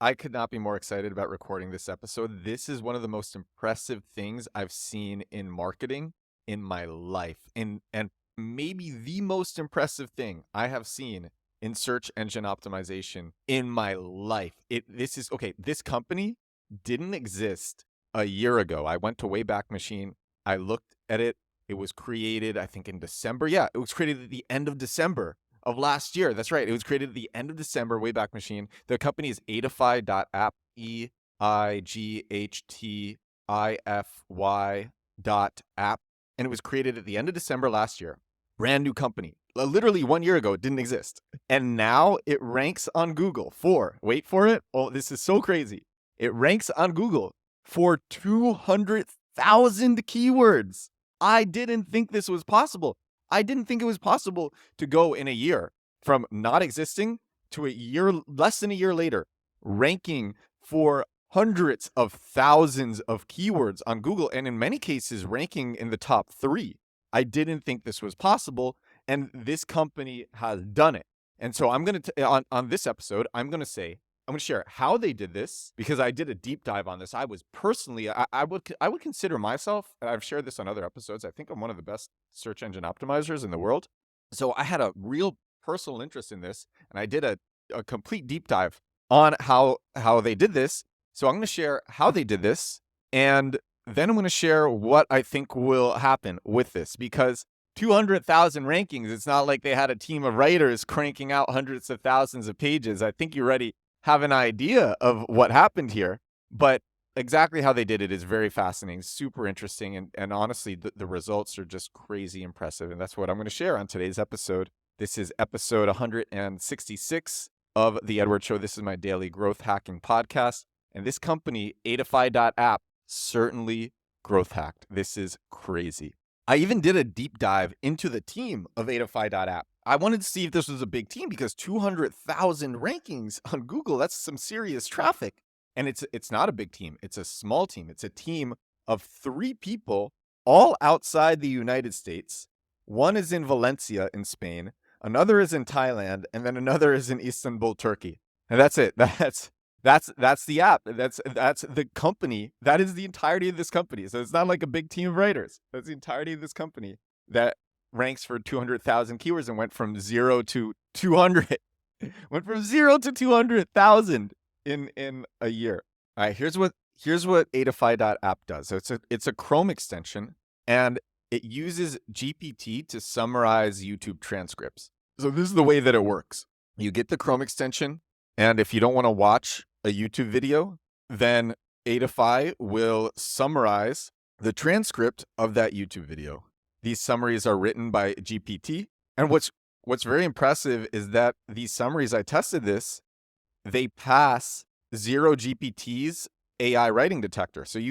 I could not be more excited about recording this episode. This is one of the most impressive things I've seen in marketing in my life. And maybe the most impressive thing I have seen in search engine optimization in my life. This company didn't exist a year ago. I went to Wayback Machine. I looked at it. It was created, I think, in December. Yeah, it was created at the end of December of last year. That's right. It was created at the end of December, Wayback Machine. The company is Eightify.app, Eightify.app, and it was created at the end of December last year. Brand new company. Literally 1 year ago, it didn't exist. And now it ranks on Google for, wait for it. Oh, this is so crazy. It ranks on Google for 200,000 keywords. I didn't think this was possible. I didn't think it was possible to go in a year from not existing to a year, less than a year later, ranking for hundreds of thousands of keywords on Google, and in many cases, ranking in the top 3. I didn't think this was possible, and this company has done it. And so I'm going to, on this episode, I'm going to share how they did this, because I did a deep dive on this. I was personally, I would consider myself, and I've shared this on other episodes, I think I'm one of the best search engine optimizers in the world. So I had a real personal interest in this, and I did a complete deep dive on how they did this. So I'm going to share how they did this, and then I'm going to share what I think will happen with this, because 200,000 rankings, it's not like they had a team of writers cranking out hundreds of thousands of pages. I think you already have an idea of what happened here, but exactly how they did it is very fascinating, super interesting, and honestly, the results are just crazy impressive, and that's what I'm going to share on today's episode. This is episode 166 of The Edward Show. This is my daily growth hacking podcast, and this company, Eightify.app, certainly growth hacked. This is crazy. I even did a deep dive into the team of Eightify.app. I wanted to see if this was a big team, because 200,000 rankings on Google, that's some serious traffic. And it's not a big team. It's a small team. It's a team of 3 people, all outside the United States. One is in Valencia in Spain, another is in Thailand, and then another is in Istanbul, Turkey. And that's it. That's the app. That's the company. That is the entirety of this company. So it's not like a big team of writers. That's the entirety of this company that ranks for 200,000 keywords and went from 0 to 200. Went from 0 to 200,000 in a year. All right, here's what Eightify.app does. So it's a Chrome extension, and it uses GPT to summarize YouTube transcripts. So this is the way that it works. You get the Chrome extension, and if you don't want to watch a YouTube video, then Eightify will summarize the transcript of that YouTube video. These summaries are written by GPT. And what's very impressive is that these summaries, I tested this, they pass 0GPT's AI writing detector. So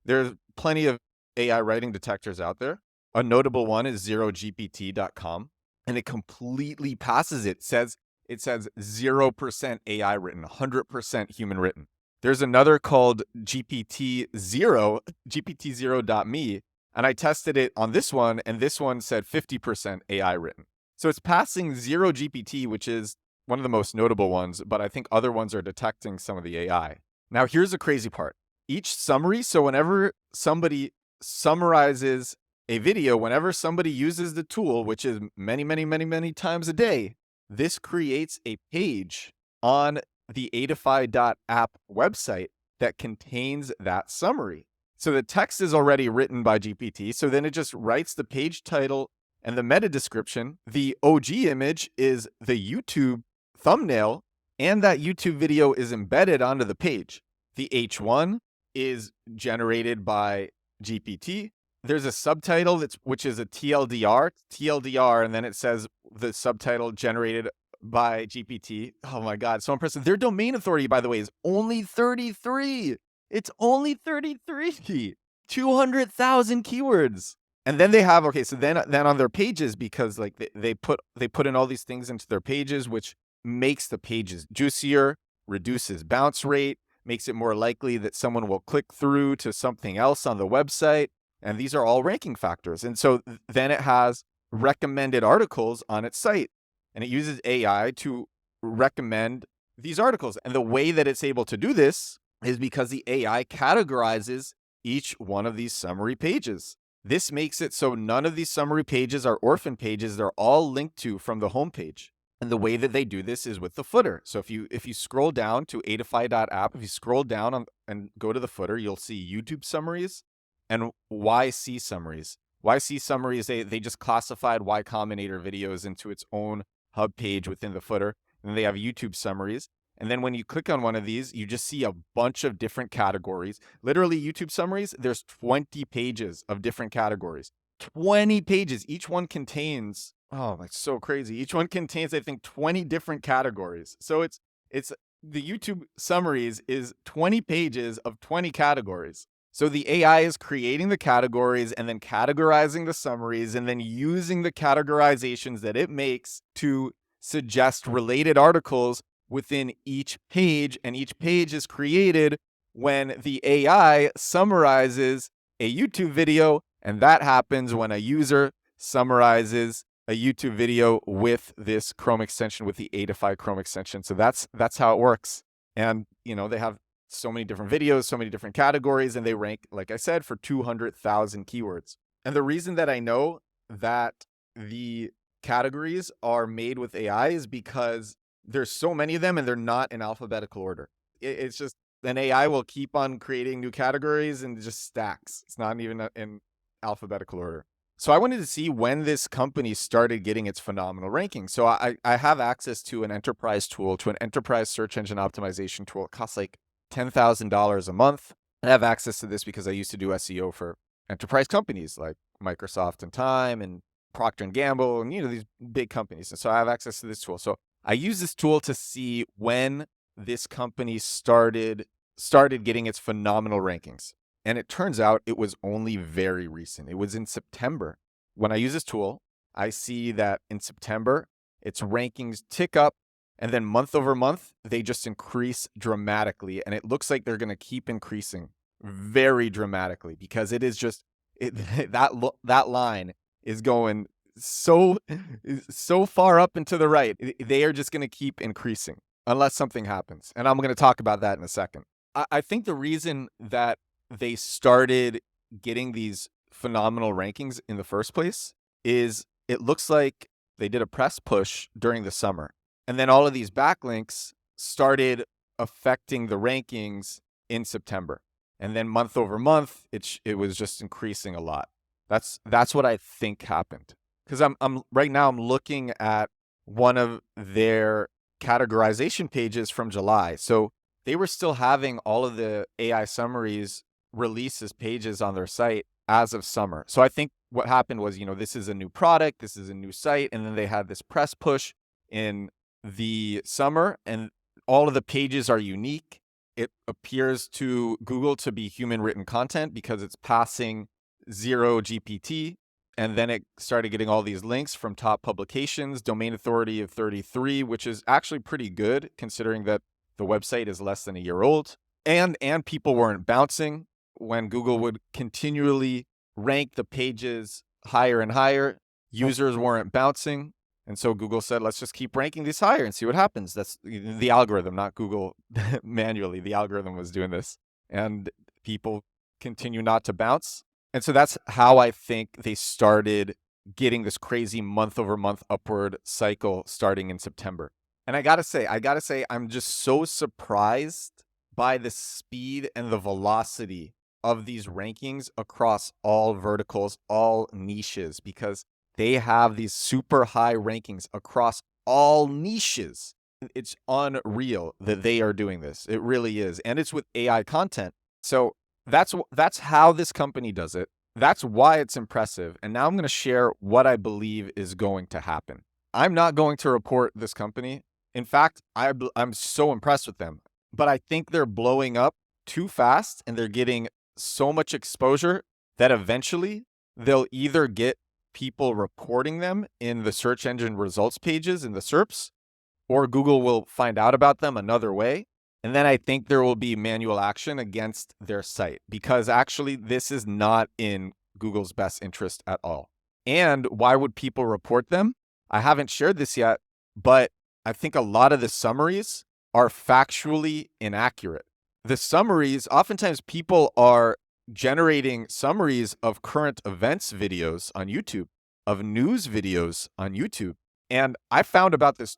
there's plenty of AI writing detectors out there. A notable one is 0GPT.com, and it completely passes it. It says 0% AI written, 100% human written. There's another called GPT-0, GPT0.me, and I tested it on this one, and this one said 50% AI written. So it's passing 0GPT, which is one of the most notable ones, but I think other ones are detecting some of the AI. Now, here's the crazy part. Each summary, so whenever somebody summarizes a video, whenever somebody uses the tool, which is many, many, many, many times a day, this creates a page on the Eightify.app website that contains that summary. So the text is already written by GPT, so then it just writes the page title and the meta description. The OG image is the YouTube thumbnail, and that YouTube video is embedded onto the page. The H1 is generated by GPT. There's a subtitle which is a TLDR, and then it says the subtitle generated by GPT. Oh my God, so impressive. Their domain authority, by the way, is only 33. It's only 33. 200,000 keywords. And then they have, so then on their pages, because like they put in all these things into their pages, which makes the pages juicier, reduces bounce rate, makes it more likely that someone will click through to something else on the website. And these are all ranking factors. And so then it has recommended articles on its site, and it uses AI to recommend these articles. And the way that it's able to do this is because the AI categorizes each one of these summary pages. This makes it so none of these summary pages are orphan pages. They're all linked to from the homepage. And the way that they do this is with the footer. So if you scroll down to Eightify.app, if you scroll down and go to the footer, you'll see YouTube summaries and YC summaries. YC summaries, they just classified Y Combinator videos into its own hub page within the footer. And they have YouTube summaries. And then when you click on one of these, you just see a bunch of different categories. Literally, YouTube summaries, there's 20 pages of different categories. 20 pages. Each one contains, oh, that's so crazy. Each one contains, I think, 20 different categories. So it's the YouTube summaries is 20 pages of 20 categories. So the AI is creating the categories and then categorizing the summaries and then using the categorizations that it makes to suggest related articles within each page. And each page is created when the AI summarizes a YouTube video. And that happens when a user summarizes a YouTube video with this Chrome extension, with the Eightify Chrome extension. So that's how it works. And, they have so many different videos, so many different categories, and they rank, like I said, for 200,000 keywords. And the reason that I know that the categories are made with AI is because there's so many of them and they're not in alphabetical order. It's just an AI will keep on creating new categories and just stacks. It's not even in alphabetical order. So I wanted to see when this company started getting its phenomenal ranking. So I have access to an enterprise tool, to an enterprise search engine optimization tool. It costs like $10,000 a month. I have access to this because I used to do SEO for enterprise companies like Microsoft and Time and Procter & Gamble and, these big companies. And so I have access to this tool. So I use this tool to see when this company started getting its phenomenal rankings. And it turns out it was only very recent. It was in September. When I use this tool, I see that in September, its rankings tick up, and then month over month, they just increase dramatically. And it looks like they're going to keep increasing very dramatically because it is just, that line is going so far up and to the right. They are just going to keep increasing unless something happens. And I'm going to talk about that in a second. I think the reason that they started getting these phenomenal rankings in the first place is it looks like they did a press push during the summer. And then all of these backlinks started affecting the rankings in September. And then month over month, it was just increasing a lot. That's what I think happened. Because I'm right now I'm looking at one of their categorization pages from July. So they were still having all of the AI summaries release as pages on their site as of summer. So I think what happened was, this is a new product, this is a new site, and then they had this press push in the summer, and all of the pages are unique. It appears to Google to be human written content because it's passing 0 GPT. And then it started getting all these links from top publications, domain authority of 33, which is actually pretty good considering that the website is less than a year old. And people weren't bouncing. When Google would continually rank the pages higher and higher, users weren't bouncing. And so Google said, let's just keep ranking these higher and see what happens. That's the algorithm, not Google manually. The algorithm was doing this. And people continue not to bounce. And so that's how I think they started getting this crazy month over month upward cycle starting in September. And I gotta say, I'm just so surprised by the speed and the velocity of these rankings across all verticals, all niches, because they have these super high rankings across all niches. It's unreal that they are doing this. It really is. And it's with AI content. So that's how this company does it. That's why it's impressive. And now I'm going to share what I believe is going to happen. I'm not going to report this company. In fact, I'm so impressed with them. But I think they're blowing up too fast and they're getting so much exposure that eventually they'll either get people reporting them in the search engine results pages in the SERPs, or Google will find out about them another way. And then I think there will be manual action against their site because actually this is not in Google's best interest at all. And why would people report them? I haven't shared this yet, but I think a lot of the summaries are factually inaccurate. The summaries, oftentimes people are generating summaries of current events videos on YouTube, of news videos on YouTube. And I found about this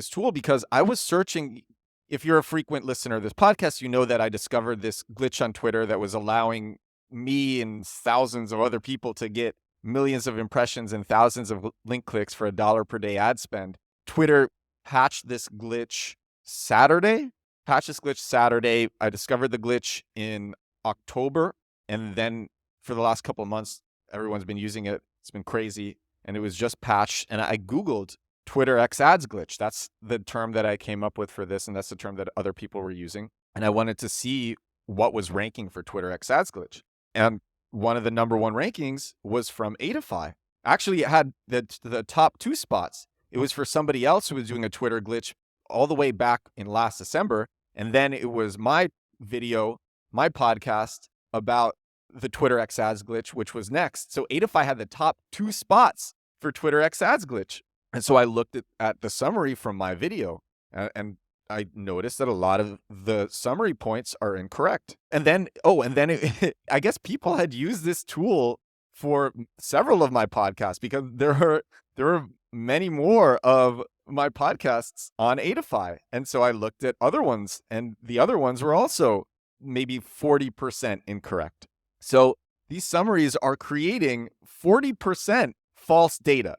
tool because I was searching. If you're a frequent listener of this podcast, you know that I discovered this glitch on Twitter that was allowing me and thousands of other people to get millions of impressions and thousands of link clicks for $1 per day ad spend. Twitter patched this glitch Saturday. I discovered the glitch in October. And then for the last couple of months, everyone's been using it. It's been crazy. And it was just patched. And I Googled Twitter X ads glitch. That's the term that I came up with for this. And that's the term that other people were using. And I wanted to see what was ranking for Twitter X ads glitch. And one of the number one rankings was from Eightify. Actually, it had the top 2 spots. It was for somebody else who was doing a Twitter glitch all the way back in last December. And then it was my video, my podcast about the Twitter X ads glitch, which was next. So Eightify had the top 2 spots for Twitter X ads glitch. And so I looked at the summary from my video and I noticed that a lot of the summary points are incorrect. And then, I guess people had used this tool for several of my podcasts because there are many more of my podcasts on Eightify. And so I looked at other ones, and the other ones were also maybe 40% incorrect. So these summaries are creating 40% false data.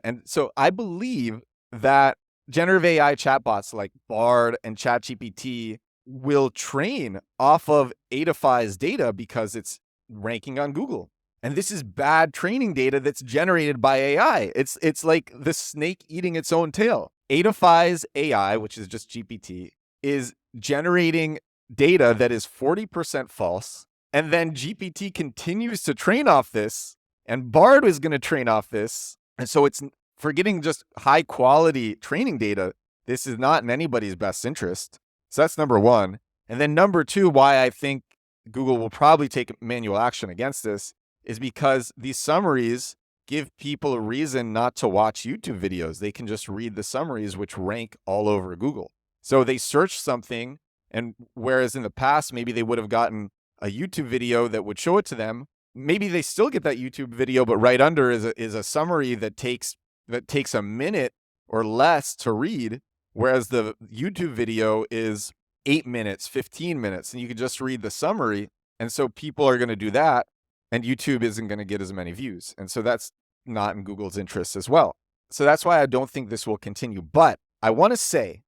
And so I believe that generative AI chatbots like Bard and ChatGPT will train off of Eightify's data because it's ranking on Google. And this is bad training data that's generated by AI. It's like the snake eating its own tail. Eightify's AI, which is just GPT, is generating data that is 40% false. And then GPT continues to train off this, and Bard is going to train off this. And so it's for getting just high quality training data. This is not in anybody's best interest. So that's number one. And then number two, why I think Google will probably take manual action against this is because these summaries give people a reason not to watch YouTube videos. They can just read the summaries, which rank all over Google. So they search something, and whereas in the past, maybe they would have gotten a YouTube video that would show it to them, maybe they still get that YouTube video, but right under is a summary that takes a minute or less to read, whereas the YouTube video is 8 minutes, 15 minutes, and you can just read the summary. And so people are going to do that, and YouTube isn't going to get as many views. And so that's not in Google's interest as well. So that's why I don't think this will continue. But I want to say,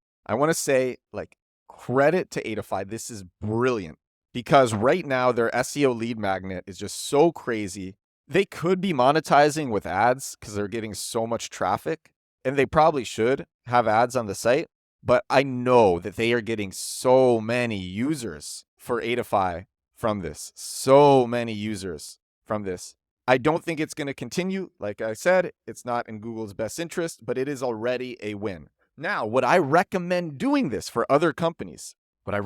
like, credit to Eightify. This is brilliant because right now their SEO lead magnet is just so crazy. They could be monetizing with ads because they're getting so much traffic, and they probably should have ads on the site. But I know that they are getting so many users for Eightify from this. So many users from this. I don't think it's going to continue. Like I said, it's not in Google's best interest, but it is already a win. Now, would I recommend doing this for other companies? I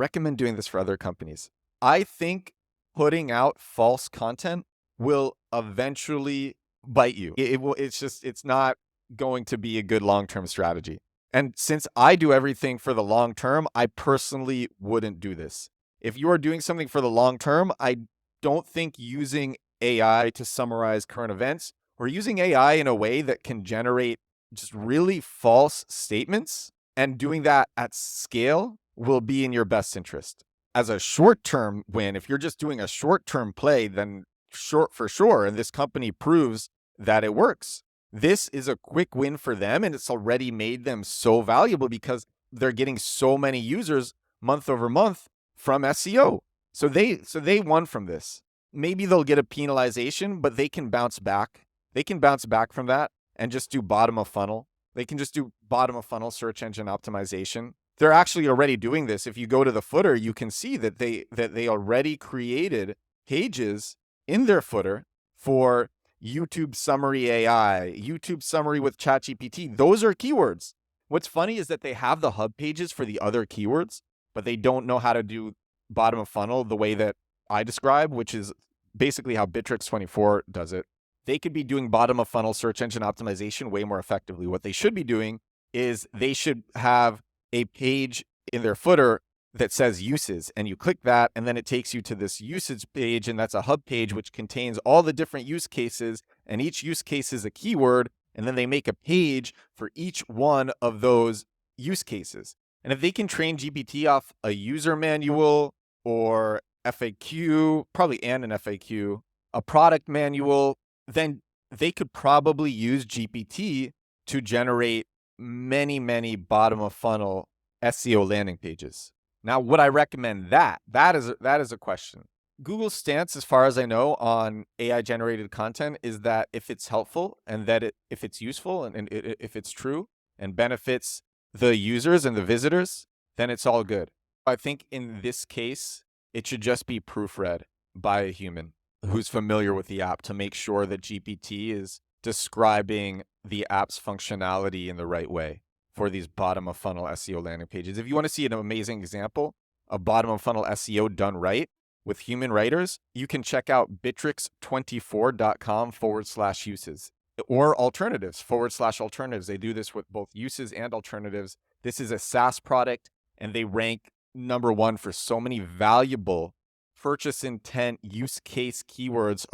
think putting out false content will eventually bite you. It's not going to be a good long-term strategy. And since I do everything for the long term, I personally wouldn't do this. If you are doing something for the long term, I don't think using AI to summarize current events or using AI in a way that can generate just really false statements and doing that at scale will be in your best interest. As a short-term win, if you're just doing a short-term play, then short for sure, and this company proves that it works. This is a quick win for them, and it's already made them so valuable because they're getting so many users month over month from SEO. So they won from this. Maybe they'll get a penalization, but they can bounce back. They can bounce back from that and just do bottom of funnel. They can just do bottom of funnel search engine optimization. They're actually already doing this. If you go to the footer, you can see that they already created pages in their footer for YouTube summary AI, YouTube summary with ChatGPT. Those are keywords. What's funny is that they have the hub pages for the other keywords, but they don't know how to do bottom of funnel the way that I describe, which is basically how Bittrex24 does it. They could be doing bottom of funnel search engine optimization way more effectively. What they should be doing is they should have a page in their footer that says uses, and you click that, and then it takes you to this usage page, and that's a hub page which contains all the different use cases, and each use case is a keyword, and then they make a page for each one of those use cases. And if they can train GPT off a user manual or FAQ, probably and an FAQ, a product manual, then they could probably use GPT to generate many, many bottom of funnel SEO landing pages. Now, would I recommend that? That is a question. Google's stance, as far as I know, on AI generated content is that if it's helpful and that if it's useful and if it's true and benefits the users and the visitors, then it's all good. I think in this case, it should just be proofread by a human who's familiar with the app to make sure that GPT is describing the app's functionality in the right way for these bottom of funnel SEO landing pages. If you want to see an amazing example of bottom of funnel SEO done right with human writers, you can check out bitrix24.com/uses or alternatives/alternatives. They do this with both uses and alternatives. This is a SaaS product, and they rank number one for so many valuable purchase intent use case keywords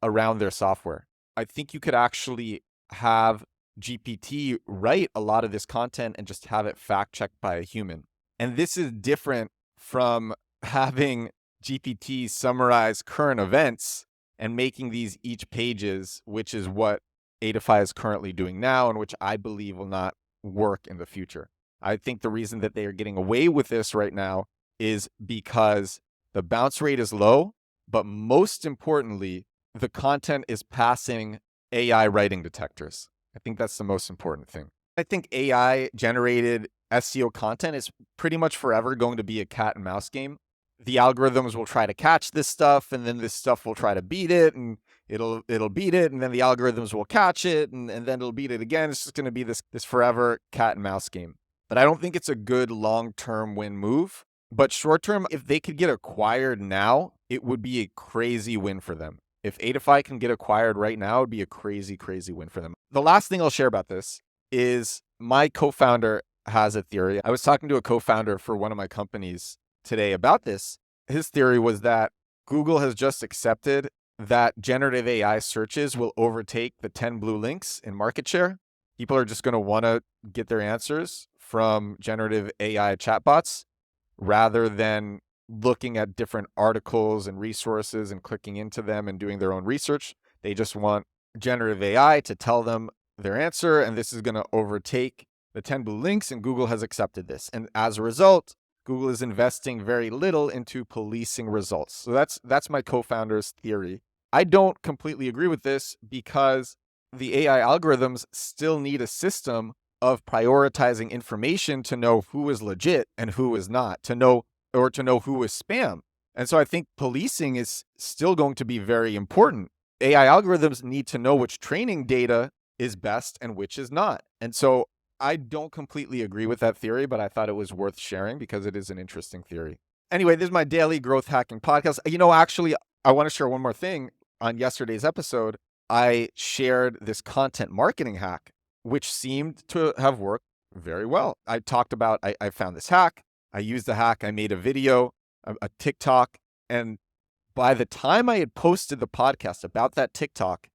around their software. I think you could actually have GPT write a lot of this content and just have it fact checked by a human. And this is different from having GPT summarize current events and making these each pages, which is what Eightify is currently doing now and which I believe will not work in the future. I think the reason that they are getting away with this right now is because the bounce rate is low, but most importantly, the content is passing AI writing detectors. I think that's the most important thing. I think AI generated SEO content is pretty much forever going to be a cat and mouse game. The algorithms will try to catch this stuff, and then this stuff will try to beat it, and it'll beat it, and then the algorithms will catch it, and then it'll beat it again. It's just going to be this forever cat and mouse game. But I don't think it's a good long-term win move. But short-term, if they could get acquired now, it would be a crazy win for them. If Eightify can get acquired right now, it would be a crazy, crazy win for them. The last thing I'll share about this is my co-founder has a theory. I was talking to a co-founder for one of my companies today about this. His theory was that Google has just accepted that generative AI searches will overtake the 10 blue links in market share. People are just going to want to get their answers from generative AI chatbots rather than looking at different articles and resources and clicking into them and doing their own research. They just want generative AI to tell them their answer, and this is going to overtake the 10 blue links, and Google has accepted this. And as a result, Google is investing very little into policing results. So that's my co-founder's theory. I don't completely agree with this because the AI algorithms still need a system of prioritizing information to know who is legit and who is not, to know who is spam. And so I think policing is still going to be very important. AI algorithms need to know which training data is best and which is not. And so I don't completely agree with that theory, but I thought it was worth sharing because it is an interesting theory. Anyway, this is my daily growth hacking podcast. Actually, I want to share one more thing. On yesterday's episode, I shared this content marketing hack, which seemed to have worked very well. I talked about, I found this hack. I used the hack. I made a video, a TikTok. And by the time I had posted the podcast about that TikTok,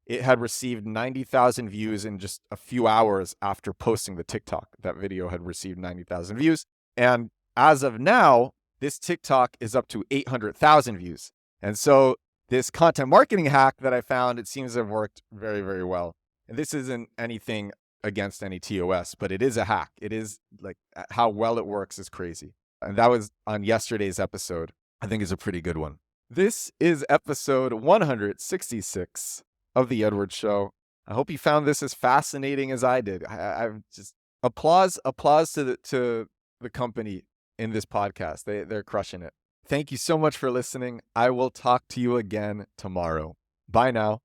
it had received 90,000 views in just a few hours after posting the TikTok. That video had received 90,000 views. And as of now, this TikTok is up to 800,000 views. And so this content marketing hack that I found, it seems to have worked very, very well. And this isn't anything against any TOS, but it is a hack. It is like how well it works is crazy. And that was on yesterday's episode. I think is a pretty good one. This is episode 166 of The Edward Show. I hope you found this as fascinating as I did. I've just applause to the company in this podcast. They're crushing it. Thank you so much for listening. I will talk to you again tomorrow. Bye now.